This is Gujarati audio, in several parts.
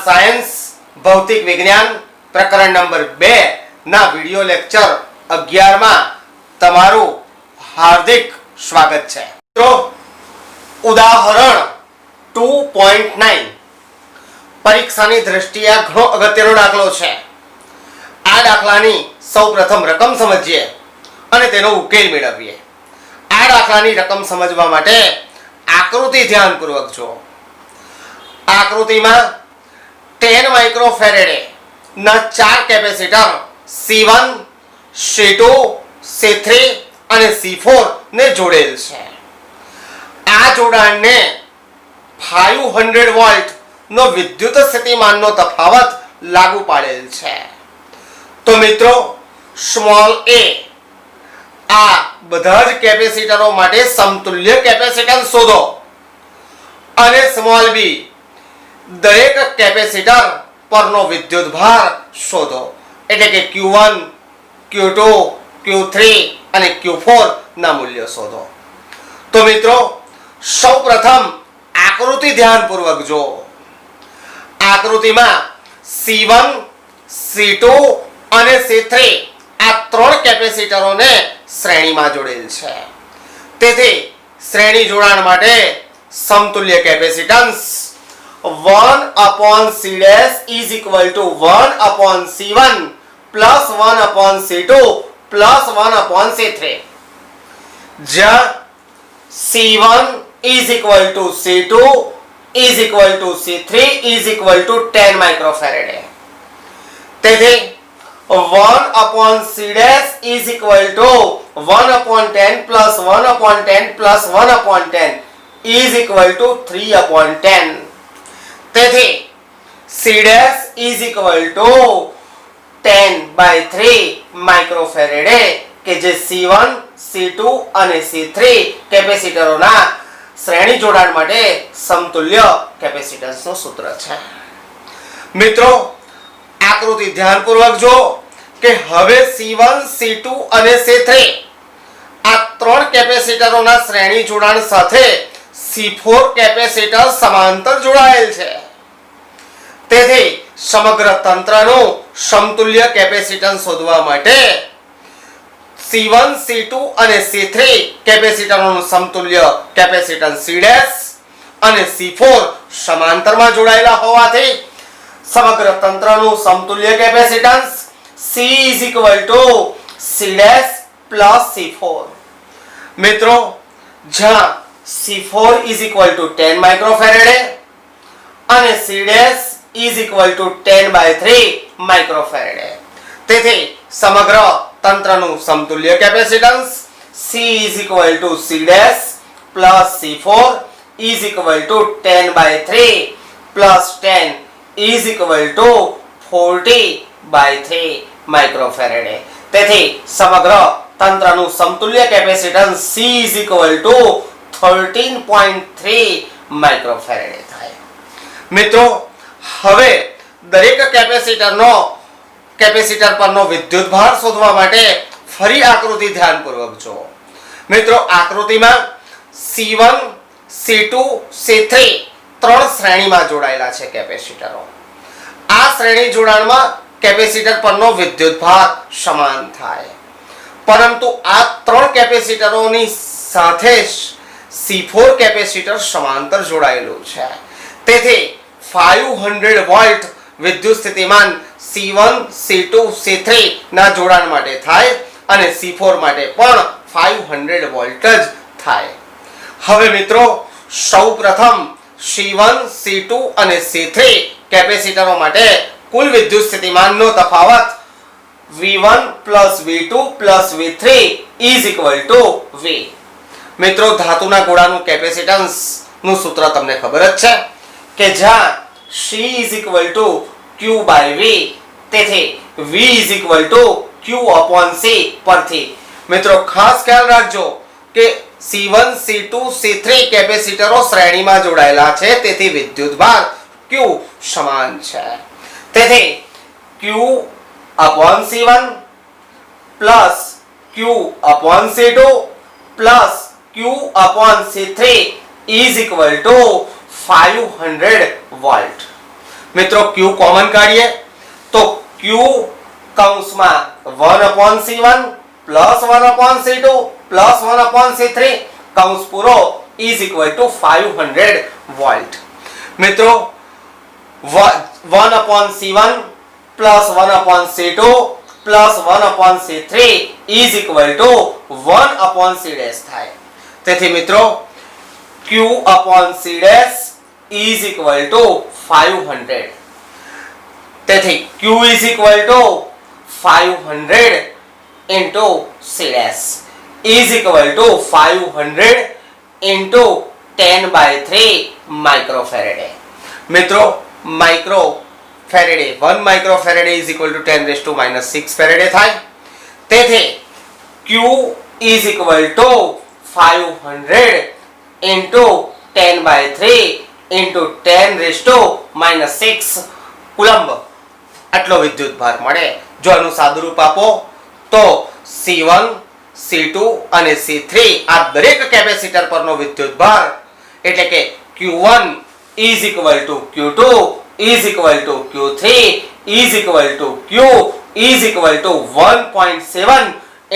સાયન્સ ભૌતિક વિજ્ઞાન પ્રકરણ નંબર 2 ના વિડિયો લેક્ચર 11 માં તમારું હાર્દિક સ્વાગત છે। મિત્રો ઉદાહરણ 2.9 પરીક્ષાની દ્રષ્ટિએ ઘણો અગત્યનો દાખલો છે। આ દાખલાની સૌપ્રથમ રકમ સમજીએ અને તેનો ઉકેલ મેળવીએ। આ દાખલાની રકમ સમજવા માટે આકૃતિ ધ્યાનપૂર્વક જુઓ। આકૃતિમાં 10 માઇક્રોફેરેડે ના 4 કેપેસિટર C1, C2, C3 અને C4 ને જોડેલ છે। આ જોડાણને 500 વોલ્ટ નો વિદ્યુત સ્થિતિમાનનો તફાવત લાગુ પાડેલ છે। તો મિત્રો સ્મોલ a આ બધા જ કેપેસિટરો માટે સમતુલ્ય કેપેસિટન્સ શોધો અને સ્મોલ b દરેક કેપેસિટર પરનો વિદ્યુતભાર શોધો, એટલે કે Q1, Q2, Q3 અને Q4 ના મૂલ્યો શોધો। તો મિત્રો સૌપ્રથમ આકૃતિ ધ્યાનપૂર્વક જુઓ। આકૃતિમાં C1, C2 અને C3 આ ત્રણ કેપેસિટરોને શ્રેણીમાં જોડેલ છે। તેથી શ્રેણી જોડાણ માટે સમતુલ્ય capacitance 1/C is equal to 1/C1 plus 1/C2 plus 1/C3, જ્યાં C1 is equal to C2 is equal to C3 is equal to 10 microfarad। તેથી 1/C is equal to 1/10 plus 1/10 plus 1/10 is equal to 3/10। તેથી C is equal to 10/3 માઇક્રોફેરેડે કે જે C1, C2 અને C3 કેપેસિટરોના શ્રેણી જોડાણ માટે સમતુલ્ય કેપેસિટન્સનું સૂત્ર છે। મિત્રો આકૃતિ ધ્યાનપૂર્વક જો કે હવે C1, C2 અને C3 આ ત્રણ કેપેસિટરોના શ્રેણી જોડાણ સાથે C4 કેપેસિટર સમાંતર જોડાયેલ છે। તેથી સમગ્ર તંત્રનું સમતુલ્ય કેપેસિટન્સ શોધવા માટે C1, C2 અને C3 કેપેસિટરોનું સમતુલ્ય કેપેસિટન્સ C' અને C4 સમાંતરમાં જોડાયેલા હોવાથી સમગ્ર તંત્રનું સમતુલ્ય capacitance C is equal to C' plus C4। મિત્રો જ્યાં C4 is equal to 10 માઇક્રોફેરેડે અને C' is equal to 10/3 માઇક્રોફેરેડે, તેથી સમગ્ર તંત્રનું સમતુલ્ય capacitance C is equal to C' plus C4 is equal to 10/3 plus 10 is equal to 40/3 માઇક્રોફેરેડે। તેથી સમગ્ર તંત્રનું સમતુલ્ય capacitance C is equal to 13.3 માઇક્રોફેરેડે થાય। મિત્રો હવે દરેક કેપેસિટર પરનો વિદ્યુતભાર શોધવા માટે ફરી આકૃતિ ધ્યાનપૂર્વક જુઓ। મિત્રો આકૃતિમાં C1, C2, C3 ત્રણ શ્રેણીમાં જોડાયેલા છે કેપેસિટરો। આ શ્રેણી જોડાણમાં કેપેસિટર પરનો વિદ્યુતભાર સમાન થાય, પરંતુ આ ત્રણ કેપેસિટરોની સાથે જ C4 કેપેસિટર સમાંતર જોડાયેલું છે। તેથી 500 વોલ્ટ વિદ્યુત સ્થિતિમાન C1, C2, C3 ના જોડાણ માટે થાય અને C4 માટે પણ 500 વોલ્ટ જ થાય। હવે મિત્રો સૌપ્રથમ C1, C2 અને C3 કેપેસિટરો માટે કુલ વિદ્યુત સ્થિતિમાનનો તફાવત V1 plus V2 plus V3 is equal to V। મિત્રો ધાતુના ગોળાનું કેપેસિટન્સ નું સૂત્ર તમને ખબર જ છે કે જ્યાં C is equal to Q by V, તેથી V is equal to Q/C પરથી મિત્રો ખાસ ખ્યાલ રાખજો કે C1, C2, C3 કેપેસિટરો શ્રેણીમાં જોડાયેલા છે, તેથી વિદ્યુતભાર Q સમાન છે। તેથી Q/C1 plus Q/C2 plus Q/C3 is equal to 500 volt. મિત્રો q કોમન કાઢીએ તો q કૌંસમાં 1/c1 + 1/c2 + 1/c3 કૌંસ પૂરો is equal to 500 વોલ્ટ. મિત્રો 1/c1 + 1/c2 + 1/c3 is equal to 1/c થાય. તેથી મિત્રો q/c is equal to 500. તેથી q is equal to 500 into c is equal to 500 into 10/3 microfarad. મિત્રો માઇક્રોફેરેડે 1 microfarad is equal to 10⁻⁻6 farad થાય. તેથી q is equal to 500 into 10/3 into 10⁻⁻6 coulomb આટલો વિદ્યુત ભાર મળે. જો આનું સાદુરૂપ આપો તો C1 C2 અને C3 આ દરેક કેપેસિટર પરનો વિદ્યુત ભાર એટલે કે Q1 is equal to Q2 is equal to Q3 is equal to Q is equal to 1.7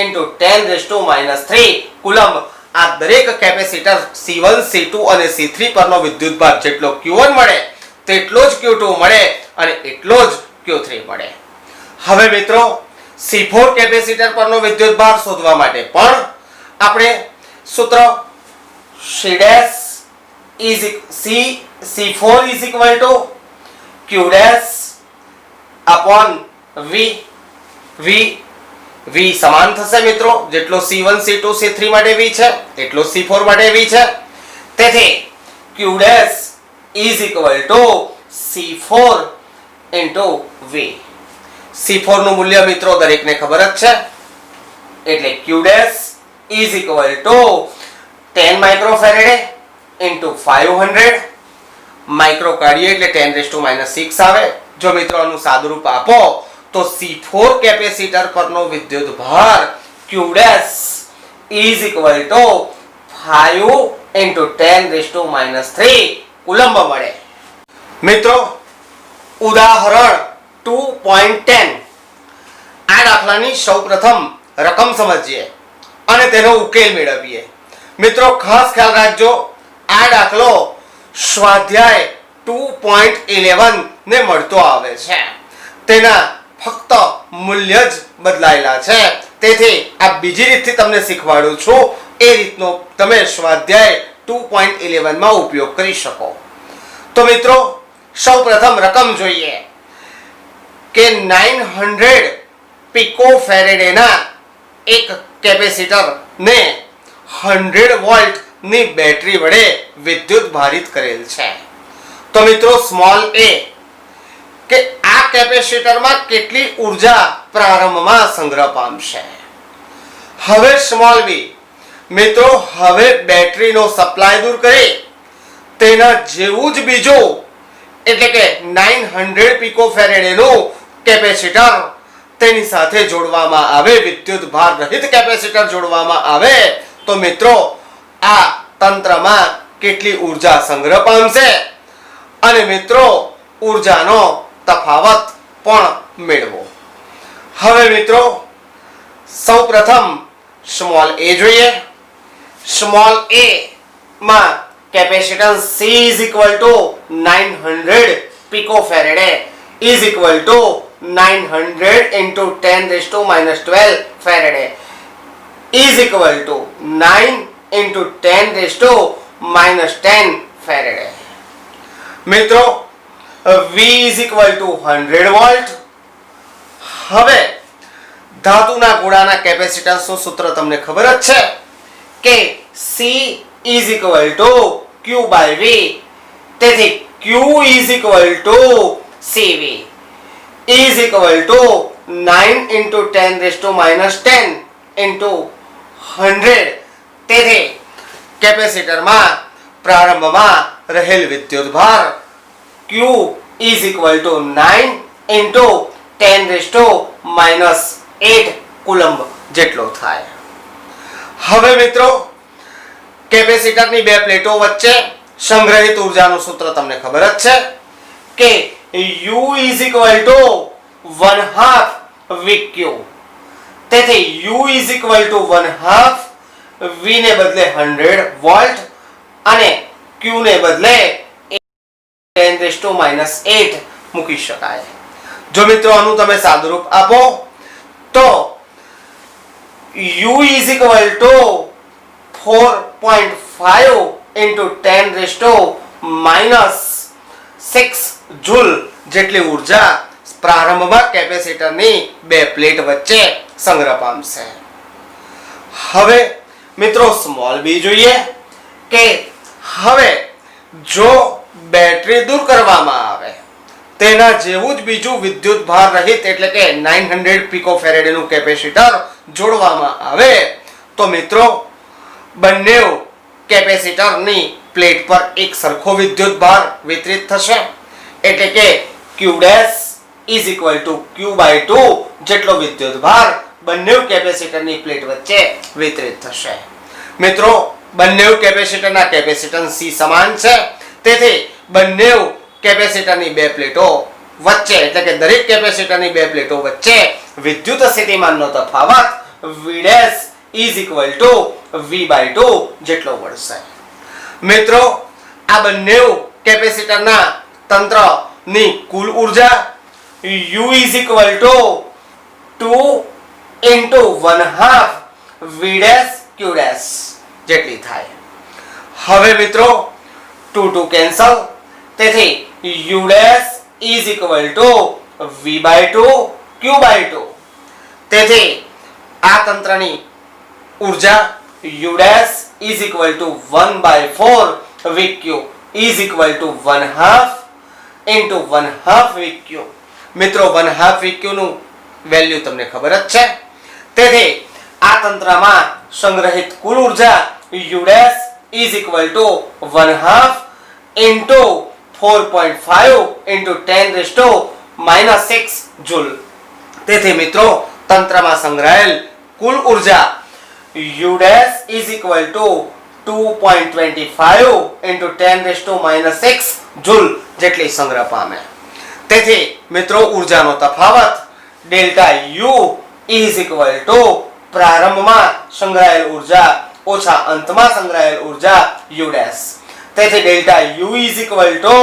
into 10⁻³ coulomb આ દરેક કેપેસિટર C1 C2 અને C3 પરનો વિદ્યુત ભાર જેટલો Q1 મળે તેટલો જ Q2 મળે અને એટલો જ Q3 મળે. હવે મિત્રો C4 કેપેસિટર પરનો વિદ્યુત ભાર શોધવા માટે પણ આપણે સૂત્ર C4 is equal to Q upon V સમાન થશે મિત્રો. જેટલો C1 C2 C3 માટે V છે એટલો C4 માટે V છે. તેથી Q is equal to C4 into V. C4 નું મૂલ્ય મિત્રો દરેકને ખબર જ છે એટલે Q is equal to 10 microfarad into 500 micro કાઢીએ એટલે 10⁻⁻6 આવે. જો મિત્રો આનું સાદુરૂપ આપો તો C4 કેપેસિટર પરનો વિદ્યુત ભાર Q is equal to 5 into 10⁻³ coulomb મળે. મિત્રો ઉદાહરણ 2.10 આ દાખલાની સૌપ્રથમ રકમ સમજીએ અને તેનો ઉકેલ મેળવીએ. મિત્રો ખાસ ખ્યાલ રાખજો આ દાખલો સ્વાધ્યાય 2.11 ને મળતો આવે છે. તેના ફક્ત મૂલ્ય જ બદલાયેલા છે. તેથી આ બીજી રીતથી તમને શીખવાડું છું એ રીતનો તમે સ્વાધ્યાય 2.11 માં ઉપયોગ કરી શકો. તો મિત્રો સૌપ્રથમ રકમ જોઈએ કે 900 પિકોફેરેડેના એક કેપેસિટર ને 100 વોલ્ટ ની બેટરી વડે વિદ્યુત ભારિત કરેલ છે. તો મિત્રો સ્મોલ a કે આ કેપેસિટરમાં કેટલી ઊર્જા પ્રારંભમાં સંગ્રહ પામશે. હવે સ્મોલ b મિત્રો હવે બેટરીનો સપ્લાય દૂર કરી તેના જેવું જ બીજું એટલે કે 900 પિકોફેરેડનું કેપેસિટર તેની સાથે જોડવામાં આવે, વિદ્યુત ભાર રહિત કેપેસિટર જોડવામાં આવે તો મિત્રો આ તંત્રમાં કેટલી ઊર્જા સંગ્રહ પામશે અને મિત્રો ઊર્જાનો તફાવત પણ મેળવો. હવે મિત્રો સૌપ્રથમ સ્મોલ a જોઈએ. સ્મોલ a માં capacitance C is equal to 900 picofarad is equal to 900 into 10⁻12 farad is equal to 9 into 10⁻10 farad. મિત્રો V is equal to 100 volt. હવે ધાતુના ગોળાના કેપેસિટન્સનું સૂત્ર તમને ખબર જ છે કે C is equal to Q by V. તેથી Q is equal to CV is equal to 9 into 10⁻10 into 100. તેથી કેપેસિટરમાં પ્રારંભમાં રહેલ વિદ્યુત ભાર Q is equal to 9 into 10⁻8 coulomb જેટલો થાય. હવે મિત્રો કેપેસિટરની બે પ્લેટો વચ્ચે સંગ્રહિત ઊર્જાનું સૂત્ર તમને ખબર જ છે કે U is equal to 1/2 VQ. તેથી U is equal to 1/2 V ને બદલે 100 વોલ્ટ અને Q ને બદલે 10⁻⁸ મૂકી શકાય. જો મિત્રો આનું તમે સાદુરૂપ આપો તો U is equal to 4.5 into 10⁻⁶ joule જેટલી ઉર્જા પ્રારંભમાં કેપેસિટરની બે પ્લેટ વચ્ચે સંગ્રહ પામશે. હવે મિત્રો સ્મોલ b જોઈએ કે હવે જો બેટરી દૂર કરવામાં આવે તેના જેવું જ બીજું વિદ્યુત ભાર રહિત એટલે કે 900 પિકોફેરેડ નું કેપેસિટર જોડવામાં આવે તો મિત્રો બંને કેપેસિટરની પ્લેટ પર એક સરખો વિદ્યુત ભાર વિતરિત થશે એટલે કે Q' is equal to Q/2 જેટલો વિદ્યુત ભાર બંને કેપેસિટરની પ્લેટ વચ્ચે વિતરિત થશે. મિત્રો બંને કેપેસિટરના કેપેસિટન્સ C સમાન છે તેથી બંને કેપેસિટરની બે પ્લેટો વચ્ચે એટલે કે દરેક કેપેસિટરની બે પ્લેટો વચ્ચે વિદ્યુત સ્થિતિમાનનો તફાવત V' is equal to V/2 જેટલો મળશે. મિત્રો આ બંને કેપેસિટરના તંત્રની કુલ ઉર્જા U is equal to 2 into 1/2 V'Q' જેટલી થાય. હવે મિત્રો 2 કેન્સલ તેથી U' is equal to V/2 Q/2. તેથી આ તંત્રની ઉર્જા U' is equal to 1/4 VQ is equal to 1/2 into 1/2 VQ. મિત્રો 1/2 VQ નું વેલ્યુ તમને ખબર જ છે તેથી આ તંત્રમાં સંગ્રહિત કુલ ઉર્જા U' is equal to 1/2 into 4.5 into 10⁻⁶ joule. તેથી મિત્રો તંત્રમાં સંગ્રહાયેલ કુલ ઉર્જા U' is equal to 2.25 into 10⁻⁶ joule જેટલી સંગ્રહ પામે. તેથી મિત્રો ઉર્જાનો તફાવત ΔU is equal to પ્રારંભમાં સંગ્રહાયેલ ઉર્જા ઓછા અંતમાં સંગ્રહાયેલ ઉર્જા U'. તેથી ΔU is equal to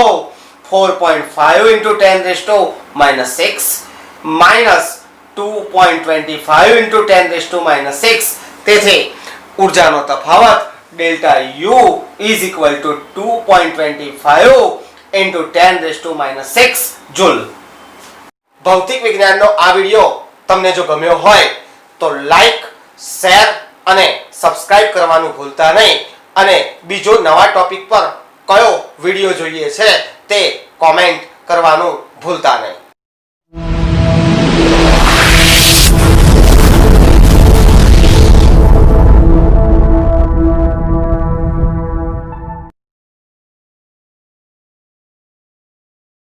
4.5 into 10⁻⁶ minus 2.25 into 10⁻⁶. તેથી ઉર્જાનો તફાવત ΔU is equal to 2.25 into 10⁻⁶ joule. ભૌતિક વિજ્ઞાનનો આ વિડિયો તમને જો ગમ્યો હોય તો લાઈક, શેર અને સબસ્ક્રાઇબ કરવાનું ભૂલતા નહીં અને બીજો નવા ટોપિક પર કયો વિડિયો જોઈએ છે તે કોમેન્ટ કરવાનું ભૂલતા નહીં.